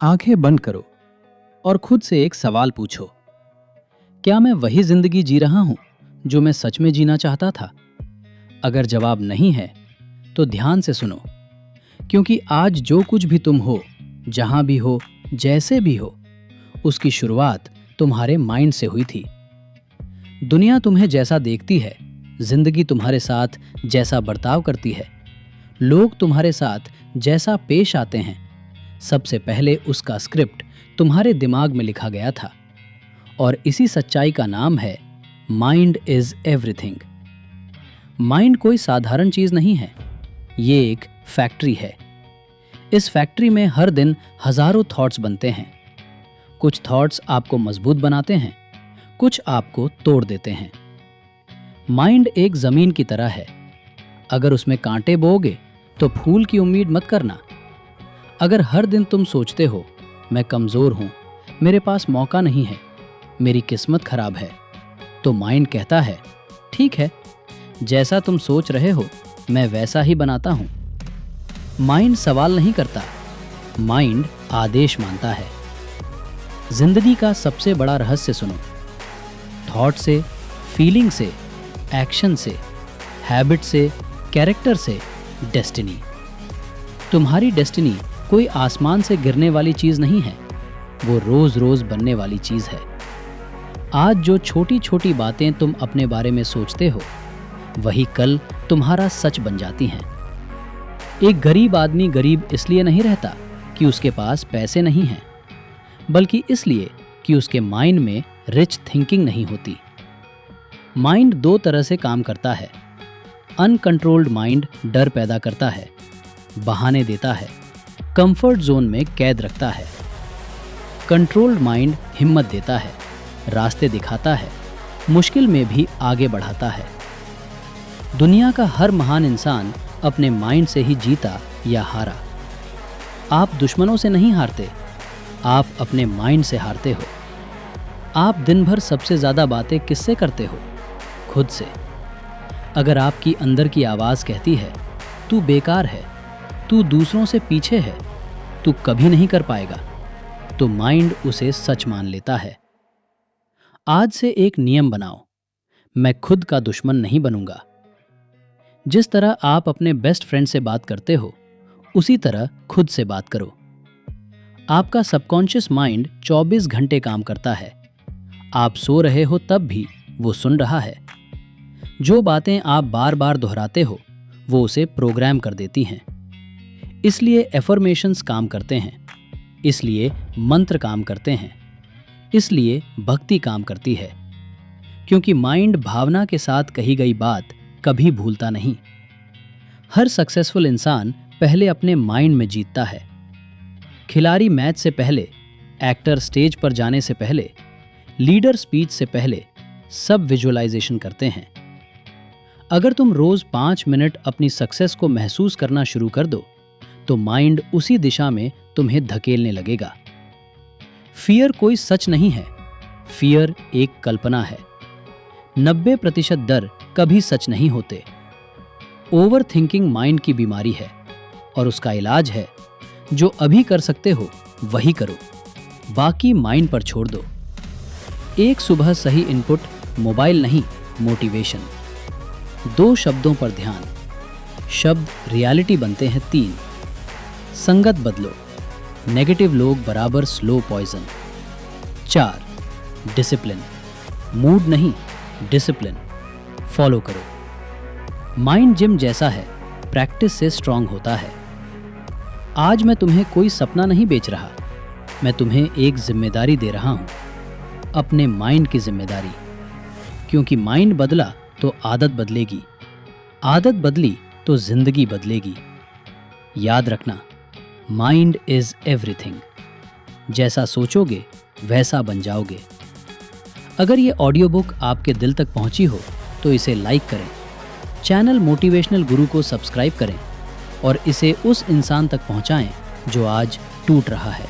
आंखें बंद करो और खुद से एक सवाल पूछो। क्या मैं वही जिंदगी जी रहा हूं जो मैं सच में जीना चाहता था? अगर जवाब नहीं है तो ध्यान से सुनो, क्योंकि आज जो कुछ भी तुम हो, जहां भी हो, जैसे भी हो, उसकी शुरुआत तुम्हारे माइंड से हुई थी। दुनिया तुम्हें जैसा देखती है, जिंदगी तुम्हारे साथ जैसा बर्ताव करती है, लोग तुम्हारे साथ जैसा पेश आते हैं, सबसे पहले उसका स्क्रिप्ट तुम्हारे दिमाग में लिखा गया था। और इसी सच्चाई का नाम है माइंड इज एवरीथिंग। माइंड कोई साधारण चीज नहीं है, ये एक फैक्ट्री है। इस फैक्ट्री में हर दिन हजारों थॉट्स बनते हैं। कुछ थॉट्स आपको मजबूत बनाते हैं, कुछ आपको तोड़ देते हैं। माइंड एक जमीन की तरह है। अगर उसमें कांटे बोओगे तो फूल की उम्मीद मत करना। अगर हर दिन तुम सोचते हो मैं कमजोर हूं, मेरे पास मौका नहीं है, मेरी किस्मत खराब है, तो माइंड कहता है ठीक है, जैसा तुम सोच रहे हो मैं वैसा ही बनाता हूं। माइंड सवाल नहीं करता, माइंड आदेश मानता है। जिंदगी का सबसे बड़ा रहस्य सुनो। थॉट से, फीलिंग से, एक्शन से, हैबिट से, कैरेक्टर से, डेस्टिनी। तुम्हारी डेस्टिनी कोई आसमान से गिरने वाली चीज नहीं है, वो रोज रोज बनने वाली चीज है। आज जो छोटी छोटी बातें तुम अपने बारे में सोचते हो, वही कल तुम्हारा सच बन जाती हैं। एक गरीब आदमी गरीब इसलिए नहीं रहता कि उसके पास पैसे नहीं हैं, बल्कि इसलिए कि उसके माइंड में रिच थिंकिंग नहीं होती। माइंड दो तरह से काम करता है। अनकंट्रोल्ड माइंड डर पैदा करता है, बहाने देता है, कंफर्ट जोन में कैद रखता है। कंट्रोल्ड माइंड हिम्मत देता है, रास्ते दिखाता है, मुश्किल में भी आगे बढ़ाता है। दुनिया का हर महान इंसान अपने माइंड से ही जीता या हारा। आप दुश्मनों से नहीं हारते, आप अपने माइंड से हारते हो। आप दिन भर सबसे ज्यादा बातें किससे करते हो? खुद से। अगर आपकी अंदर की आवाज कहती है तू बेकार है, तू दूसरों से पीछे है, तू कभी नहीं कर पाएगा, तो माइंड उसे सच मान लेता है। आज से एक नियम बनाओ, मैं खुद का दुश्मन नहीं बनूंगा। जिस तरह आप अपने बेस्ट फ्रेंड से बात करते हो, उसी तरह खुद से बात करो। आपका सबकॉन्शियस माइंड 24 घंटे काम करता है। आप सो रहे हो तब भी वो सुन रहा है। जो बातें आप बार बार दोहराते हो, वो उसे प्रोग्राम कर देती हैं। इसलिए एफर्मेशंस काम करते हैं, इसलिए मंत्र काम करते हैं, इसलिए भक्ति काम करती है। क्योंकि माइंड भावना के साथ कही गई बात कभी भूलता नहीं। हर सक्सेसफुल इंसान पहले अपने माइंड में जीतता है। खिलाड़ी मैच से पहले, एक्टर स्टेज पर जाने से पहले, लीडर स्पीच से पहले सब विजुअलाइजेशन करते हैं। अगर तुम रोज 5 मिनट अपनी सक्सेस को महसूस करना शुरू कर दो, तो माइंड उसी दिशा में तुम्हें धकेलने लगेगा। फियर कोई सच नहीं है, फियर एक कल्पना है। 90% डर कभी सच नहीं होते। ओवर थिंकिंग माइंड की बीमारी है, और उसका इलाज है जो अभी कर सकते हो वही करो, बाकी माइंड पर छोड़ दो। एक सुबह सही इनपुट, मोबाइल नहीं, मोटिवेशन। 2 शब्दों पर ध्यान। शब्द रियलिटी बनते हैं 3। संगत बदलो, नेगेटिव लोग बराबर स्लो पॉइजन। 4 डिसिप्लिन, मूड नहीं, डिसिप्लिन। फॉलो करो। माइंड जिम जैसा है, प्रैक्टिस से स्ट्रांग होता है। आज मैं तुम्हें कोई सपना नहीं बेच रहा, मैं तुम्हें एक जिम्मेदारी दे रहा हूं, अपने माइंड की जिम्मेदारी। क्योंकि माइंड बदला तो आदत बदलेगी, आदत बदली तो जिंदगी बदलेगी। याद रखना, माइंड इज एवरीथिंग। जैसा सोचोगे वैसा बन जाओगे। अगर ये ऑडियो बुक आपके दिल तक पहुंची हो तो इसे लाइक करें, चैनल मोटिवेशनल गुरु को सब्सक्राइब करें और इसे उस इंसान तक पहुंचाएं जो आज टूट रहा है।